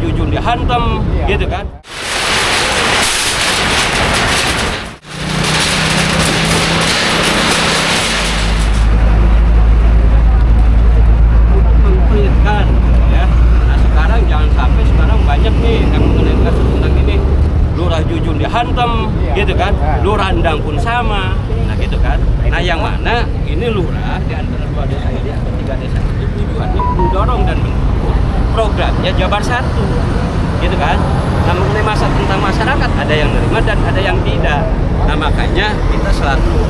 jujur dihantam, gitu kan. Mengkelitkan, ya. Nah sekarang jangan sampai sekarang banyak nih yang mengenai kasus tentang ini. Lurah jujur dihantam, gitu kan. Lurah Endang pun sama, nah gitu kan. Nah yang mana ini lurah di antara dua desa ini atau tiga desa ini tujuannya mendorong dan mendukung programnya Jabar 1, gitu kan. Nah mengenai tentang masyarakat ada yang menerima dan ada yang tidak. Nah makanya kita selalu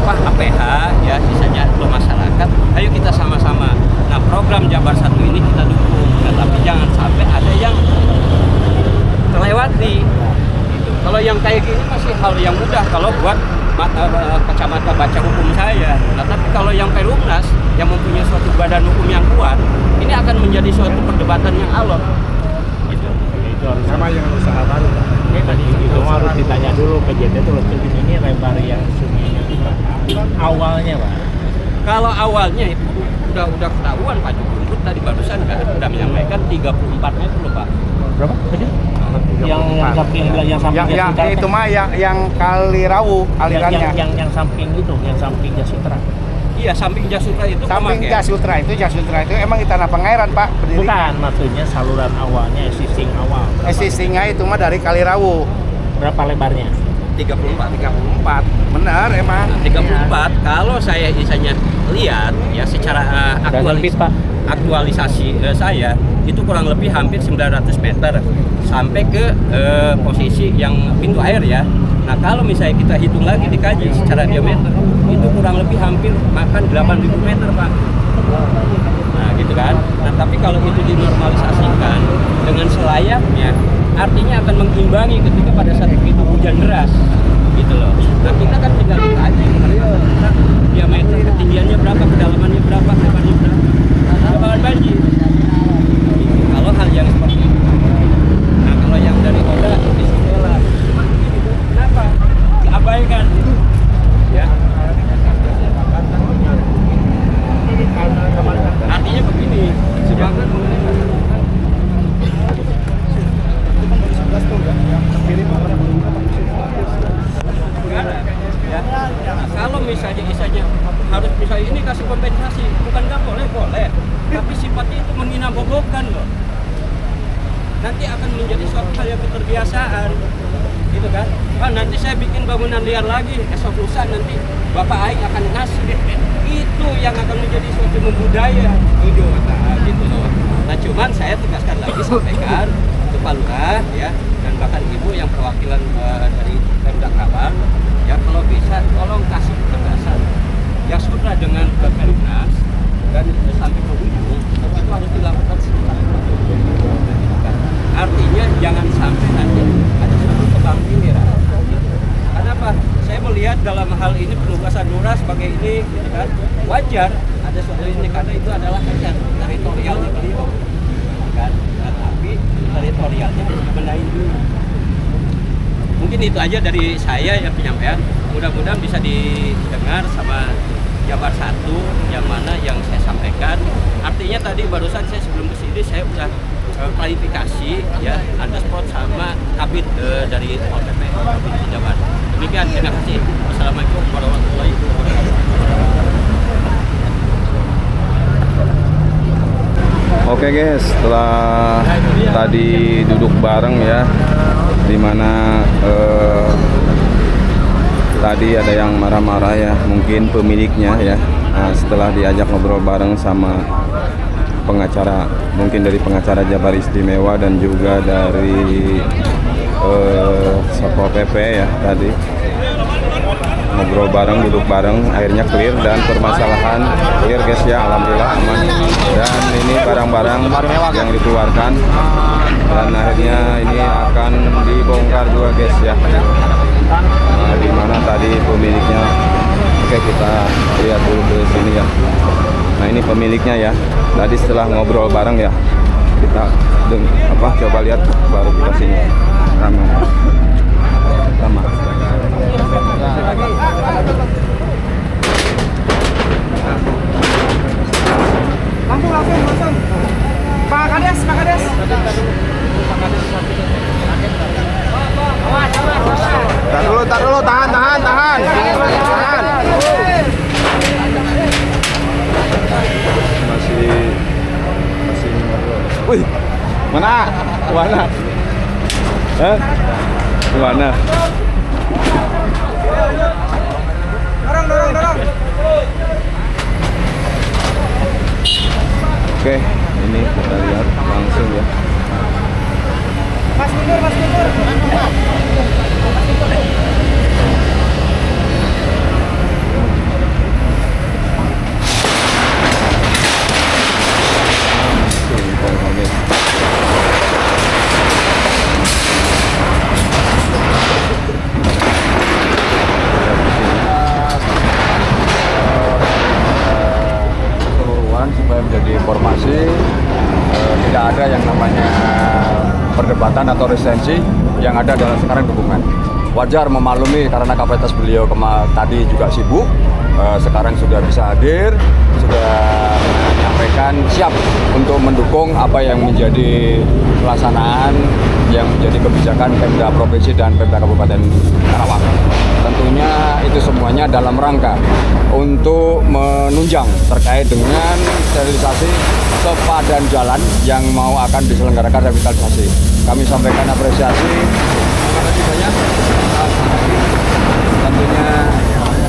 APH ya sisanya untuk masyarakat. Ayo kita sama-sama. Nah program Jabar 1 ini kita dukung, tetapi jangan sampai ada yang terlewati. Gitu. Kalau yang kayak gini masih hal yang mudah kalau buat kacamata baca hukum saya. Nah, tapi kalau yang Perumnas yang mempunyai suatu badan hukum yang kuat, ini akan menjadi suatu perdebatan yang alot. Gitu. Itu harus sama yang usaha baru. Tadi itu harus ditanya dulu kejadian itu ini lebar yang sungainya itu awalnya Pak. Kalau awalnya itu udah ketahuan Pak Jumhur tadi barusan kan sudah menyampaikan 34 meter loh Pak. Berapa tadi? Yang samping itu mah yang Kali Rawu alirannya. Yang samping itu, yang samping Jasutra. Iya, samping Jasutra itu. Samping Jasutra itu emang di tanah pengairan Pak. Berdiri. Bukan, maksudnya saluran awalnya, existing awal. Existingnya itu mah dari Kali Rawu. Berapa lebarnya? 34. Benar emang. Nah, 34 kalau saya misalnya lihat ya secara aktualisasi saya itu kurang lebih hampir 900 meter sampai ke posisi yang pintu air ya. Nah kalau misalnya kita hitung lagi dikaji secara diameter itu kurang lebih hampir makan 8.000 meter Pak. Nah gitu kan. Nah tapi kalau itu dinormalisasikan dengan selayaknya artinya akan mengimbangi ketika pada saat itu hujan deras gitu loh. Nah kita kan tinggal dikaji diameter ketinggiannya berapa, kedalamannya berapa, lebarnya berapa, bakalan banjir. Kalau hal yang seperti itu. Nah kalau yang dari Oda bismillah. Kenapa? Diabaikan. Ya. Artinya begini, sebagian kalau misalnya harus misalnya ini kasih kompensasi, bukan nggak boleh, tapi sifatnya itu menghina-bobokan loh. Nanti akan menjadi suatu hal yang keterbiasaan, gitu kan? Wah nanti saya bikin bangunan liar lagi, esok lusa nanti Bapak Aing akan ngasih, itu yang akan menjadi suatu membudaya, gitu loh. Nah cuman saya tegaskan lagi sampaikan ke Pak Lurah ya dan bahkan Ibu yang perwakilan dari Pemda Kalbar. Ya kalau bisa tolong kasih ketegasan yang sudah dengan Perumnas dan sampai ke ujung itu harus dilakukan secara artinya jangan sampai nanti ada suatu tebang pilih. Kenapa? Saya melihat dalam hal ini penugasan lurah sebagai ini gitu kan, wajar ada suatu ini karena itu adalah teritorialnya beliau kan, tapi teritorialnya dibenahin dulu. Mungkin itu aja dari saya ya penyampaian. Mudah-mudahan bisa didengar sama Jabar 1 yang mana yang saya sampaikan. Artinya tadi barusan saya sebelum kesini saya udah klarifikasi ya under spot sama Kabid dari OTP Provinsi Jabar. Demikian, terima kasih. Wassalamualaikum warahmatullahi wabarakatuh. Oke guys, setelah tadi duduk bareng ya, dimana tadi ada yang marah-marah ya, mungkin pemiliknya ya. Nah, setelah diajak ngobrol bareng sama pengacara, mungkin dari pengacara Jabar Istimewa dan juga dari Satpol PP ya, tadi ngobrol bareng, duduk bareng, akhirnya clear dan permasalahan clear guys ya, alhamdulillah aman. Dan ini barang-barang yang dikeluarkan dan akhirnya ini akan dibongkar juga guys ya. Nah, di mana tadi pemiliknya. Oke, kita lihat dulu ke sini ya. Nah, ini pemiliknya ya. Tadi setelah ngobrol bareng ya, kita coba lihat baru kita sini. Ramai. Langsung. Pak Kades. Wih, mana? Mana? Hah? Mana? Dorong. Oke, ini kita lihat langsung ya. Mas mundur. Keseluruhan supaya menjadi informasi, tidak ada yang namanya perdebatan atau resistensi, yang ada adalah sekarang dukungan. Wajar memaklumi karena kapasitas beliau tadi juga sibuk, sekarang sudah bisa hadir, sudah menyampaikan siap untuk mendukung apa yang menjadi pelaksanaan yang menjadi kebijakan Pemda Provinsi dan Pemda Kabupaten Karawang. Tentunya itu semuanya dalam rangka untuk menunjang terkait dengan sterilisasi sepadan jalan yang mau akan diselenggarakan revitalisasi. Kami sampaikan apresiasi. Terima kasih banyak. Tentunya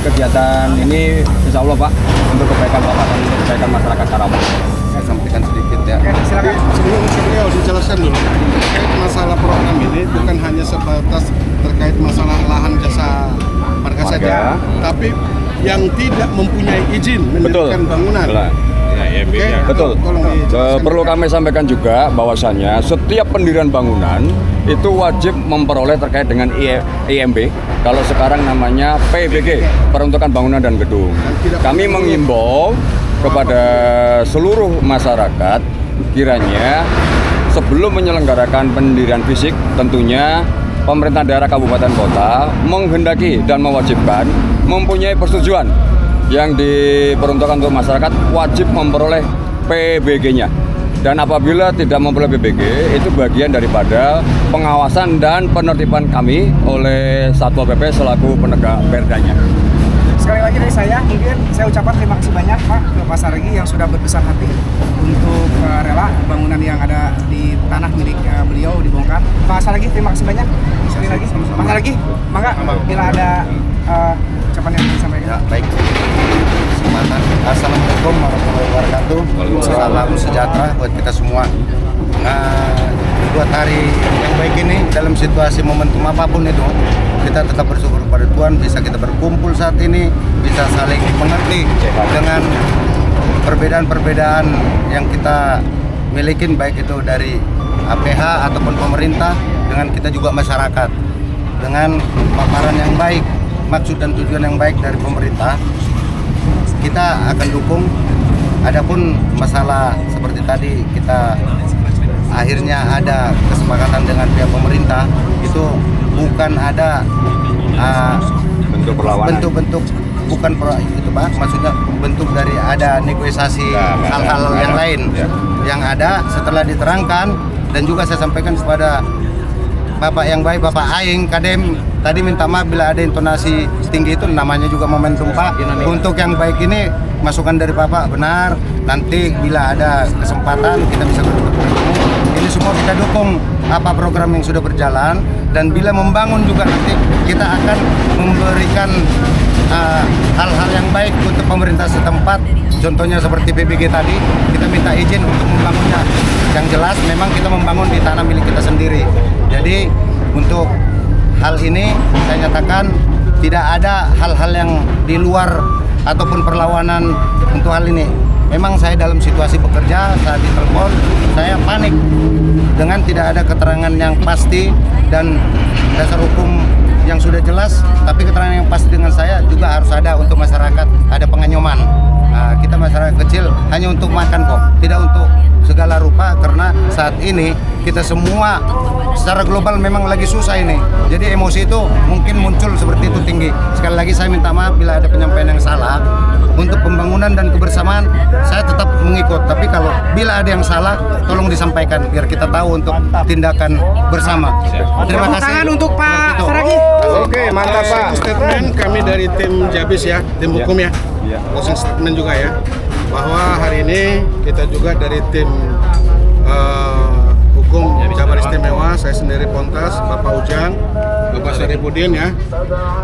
kegiatan ini insya Allah Pak untuk kebaikan Bapak dan untuk kebaikan masyarakat Karawang. Saya sampaikan sedikit ya. Silakan. Sebelum beliau dijelaskan dulu terkait masalah program ini bukan hanya sebatas terkait masalah lahan jasa marga saja, tapi yang tidak mempunyai izin mendirikan bangunan. Betul. Perlu kami sampaikan juga bahwasannya setiap pendirian bangunan itu wajib memperoleh terkait dengan IMB. Kalau sekarang namanya PBG, peruntukan bangunan dan gedung. Kami mengimbau kepada seluruh masyarakat kiranya sebelum menyelenggarakan pendirian fisik, tentunya pemerintah daerah kabupaten kota menghendaki dan mewajibkan mempunyai persetujuan yang diperuntukkan untuk masyarakat wajib memperoleh PBG-nya. Dan apabila tidak memperoleh PBG, itu bagian daripada pengawasan dan penertiban kami oleh Satpol PP selaku penegak perdanya. Sekali lagi dari saya, mungkin saya ucapkan terima kasih banyak Pak ke Pak Saragi yang sudah berbesar hati untuk rela bangunan yang ada di tanah milik beliau dibongkar. Pak Saragi, terima kasih banyak. Sekali lagi, Pak Saragi, maka bila ada ucapan yang disampaikan. Ya, baik. Kesempatan. Assalamualaikum warahmatullahi wabarakatuh. Salam sejahtera buat kita semua. Buat hari yang baik ini dalam situasi momentum apapun itu, kita tetap bersyukur kepada Tuhan bisa kita berkumpul saat ini, bisa saling mengerti dengan perbedaan-perbedaan yang kita miliki, baik itu dari APH ataupun pemerintah, dengan kita juga masyarakat, dengan paparan yang baik, maksud dan tujuan yang baik dari pemerintah, kita akan dukung. Adapun masalah seperti tadi, kita akhirnya ada kesepakatan dengan pihak pemerintah, itu bukan ada bentuk perlawanan. Bentuk bukan itu Pak, maksudnya bentuk dari ada negosiasi hal-hal yang lain. Yang ada setelah diterangkan, dan juga saya sampaikan kepada Bapak yang baik, Bapak Aing Kadem, tadi minta maaf bila ada intonasi tinggi, itu namanya juga momentum Pak. Untuk yang baik ini masukan dari Bapak benar, nanti bila ada kesempatan kita bisa bertemu. Ini semua kita dukung apa program yang sudah berjalan, dan bila membangun juga nanti kita akan memberikan hal-hal yang baik untuk pemerintah setempat. Contohnya seperti PBG tadi, kita minta izin untuk membangunnya. Yang jelas memang kita membangun di tanah milik kita sendiri. Jadi untuk hal ini saya nyatakan tidak ada hal-hal yang di luar ataupun perlawanan untuk hal ini. Memang saya dalam situasi bekerja, saat ditelepon saya panik dengan tidak ada keterangan yang pasti dan dasar hukum yang sudah jelas, tapi keterangan yang pasti dengan saya juga harus ada untuk masyarakat, ada penganyoman. Kita masyarakat kecil hanya untuk makan kok, tidak untuk segala rupa, karena saat ini kita semua secara global memang lagi susah ini. Jadi emosi itu mungkin muncul seperti itu tinggi. Sekali lagi saya minta maaf bila ada penyampaian yang salah. Untuk pembangunan dan kebersamaan saya tetap mengikut, tapi kalau bila ada yang salah tolong disampaikan biar kita tahu untuk tindakan bersama. Terima kasih. Tangan untuk Pak Saragi. Oke, mantap Pak. Statement kami dari tim Jabis ya, tim hukum ya. Closing statement juga ya, bahwa hari ini kita juga dari tim Hukum Jabar Istimewa, saya sendiri Pontas, Bapak Ujang, Bapak Saripudin ya.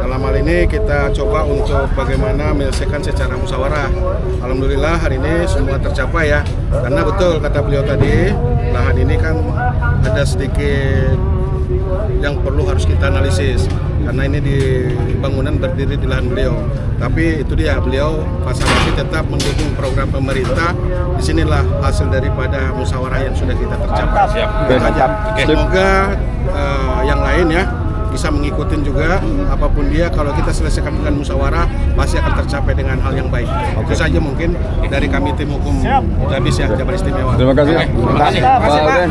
Dalam hal ini kita coba untuk bagaimana menyelesaikan secara musyawarah. Alhamdulillah hari ini semua tercapai ya. Karena betul kata beliau tadi, lahan ini kan ada sedikit yang perlu harus kita analisis. Karena ini di bangunan berdiri di lahan beliau. Tapi itu dia, beliau Pak Saragi tetap mendukung program pemerintah. Disinilah hasil daripada musyawarah yang sudah kita tercapai. Semoga yang lain ya bisa mengikuti juga apapun dia. Kalau kita selesaikan dengan musyawarah pasti akan tercapai dengan hal yang baik. Itu saja mungkin dari kami tim hukum Jabis ya, Jabar Istimewa. Terima kasih. Terima kasih.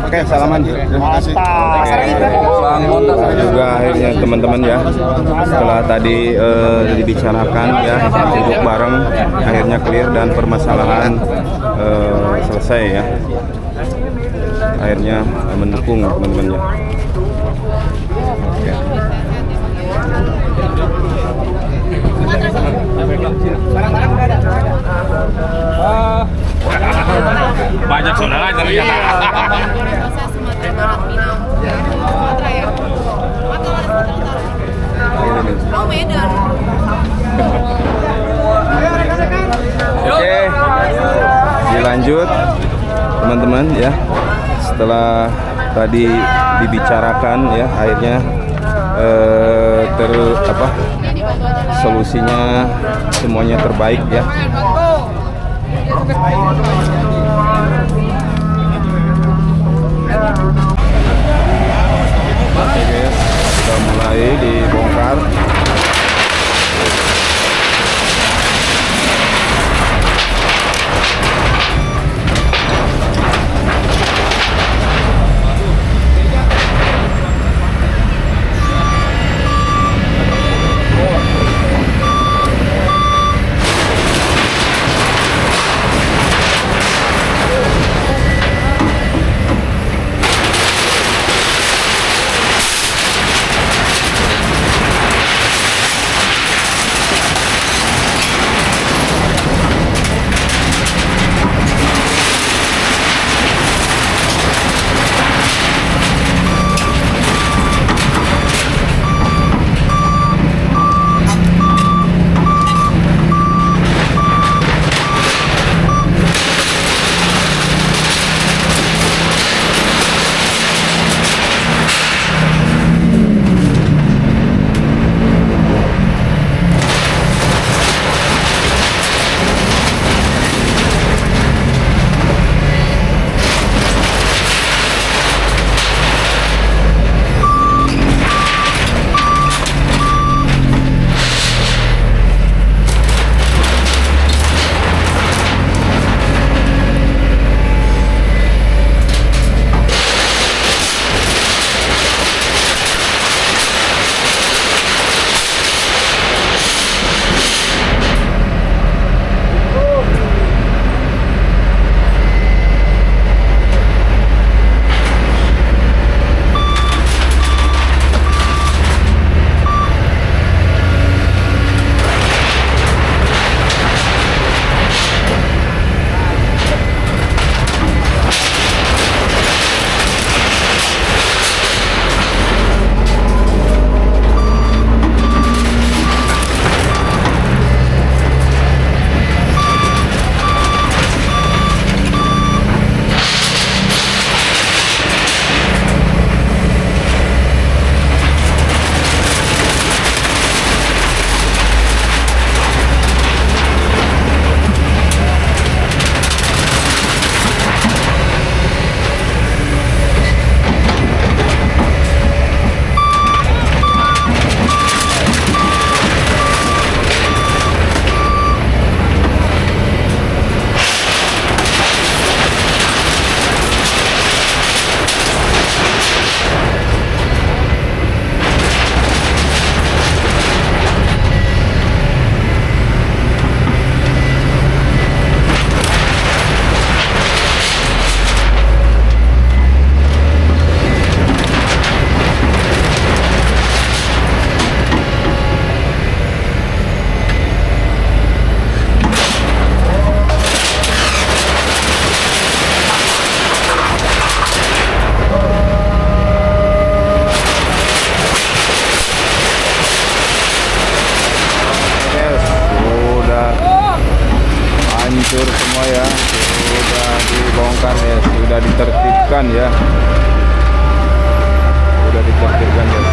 Oke, salaman. Terima kasih. Juga akhirnya teman-teman ya, setelah tadi dibicarakan ya, duduk bareng, akhirnya clear dan permasalahan selesai ya. Akhirnya mendukung teman-teman ya. Oke. Banyak saudara ternyata. Sumatera Barat, Minang. Sumatera ya. Oh, Medan. Oke, dilanjut teman-teman ya. Setelah tadi dibicarakan ya, akhirnya solusinya semuanya terbaik ya. Oke guys, sudah mulai dibongkar. ya sudah dibongkar ya, sudah ditertibkan ya, sudah ditertibkan ya.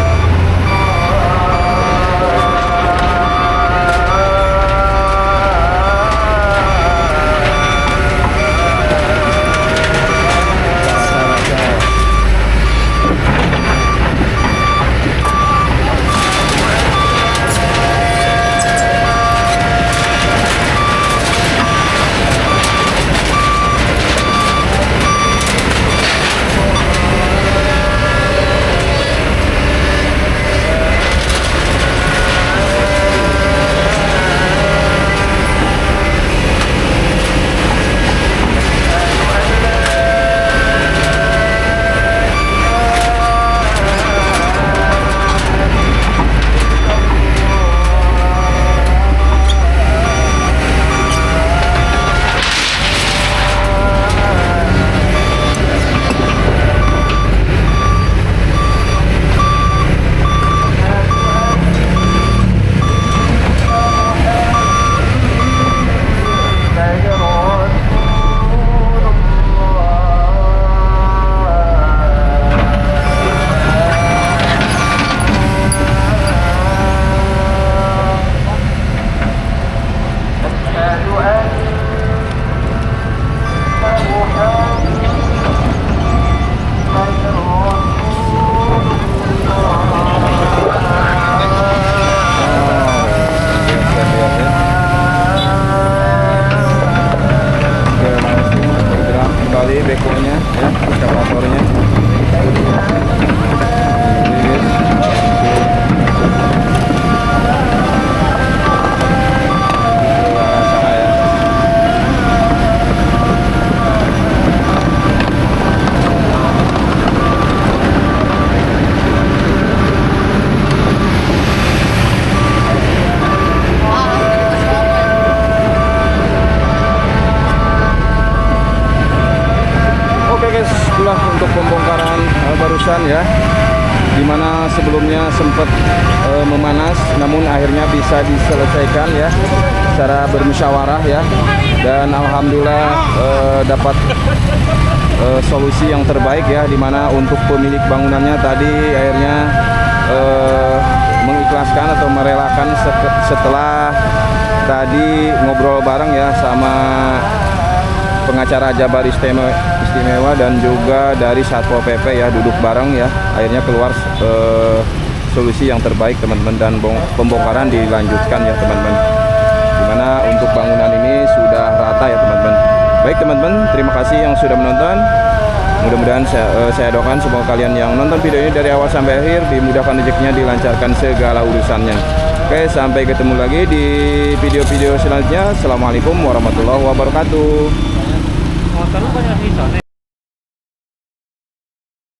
Bekonya ya, eskavatornya. Itulah untuk pembongkaran barusan ya, dimana sebelumnya sempat memanas, namun akhirnya bisa diselesaikan ya secara bermusyawarah ya, dan alhamdulillah dapat solusi yang terbaik ya, dimana untuk pemilik bangunannya tadi akhirnya mengikhlaskan atau merelakan setelah tadi ngobrol bareng ya sama pengacara Jabar Istimewa dan juga dari Satpol PP ya, duduk bareng ya, akhirnya keluar solusi yang terbaik teman-teman, dan pembongkaran dilanjutkan ya teman-teman, dimana untuk bangunan ini sudah rata ya teman-teman. Baik teman-teman, terima kasih yang sudah menonton. Mudah-mudahan saya doakan semoga kalian yang nonton video ini dari awal sampai akhir dimudahkan rezekinya, dilancarkan segala urusannya. Oke, sampai ketemu lagi di video-video selanjutnya. Assalamualaikum warahmatullahi wabarakatuh. Motor lu banyak di sana.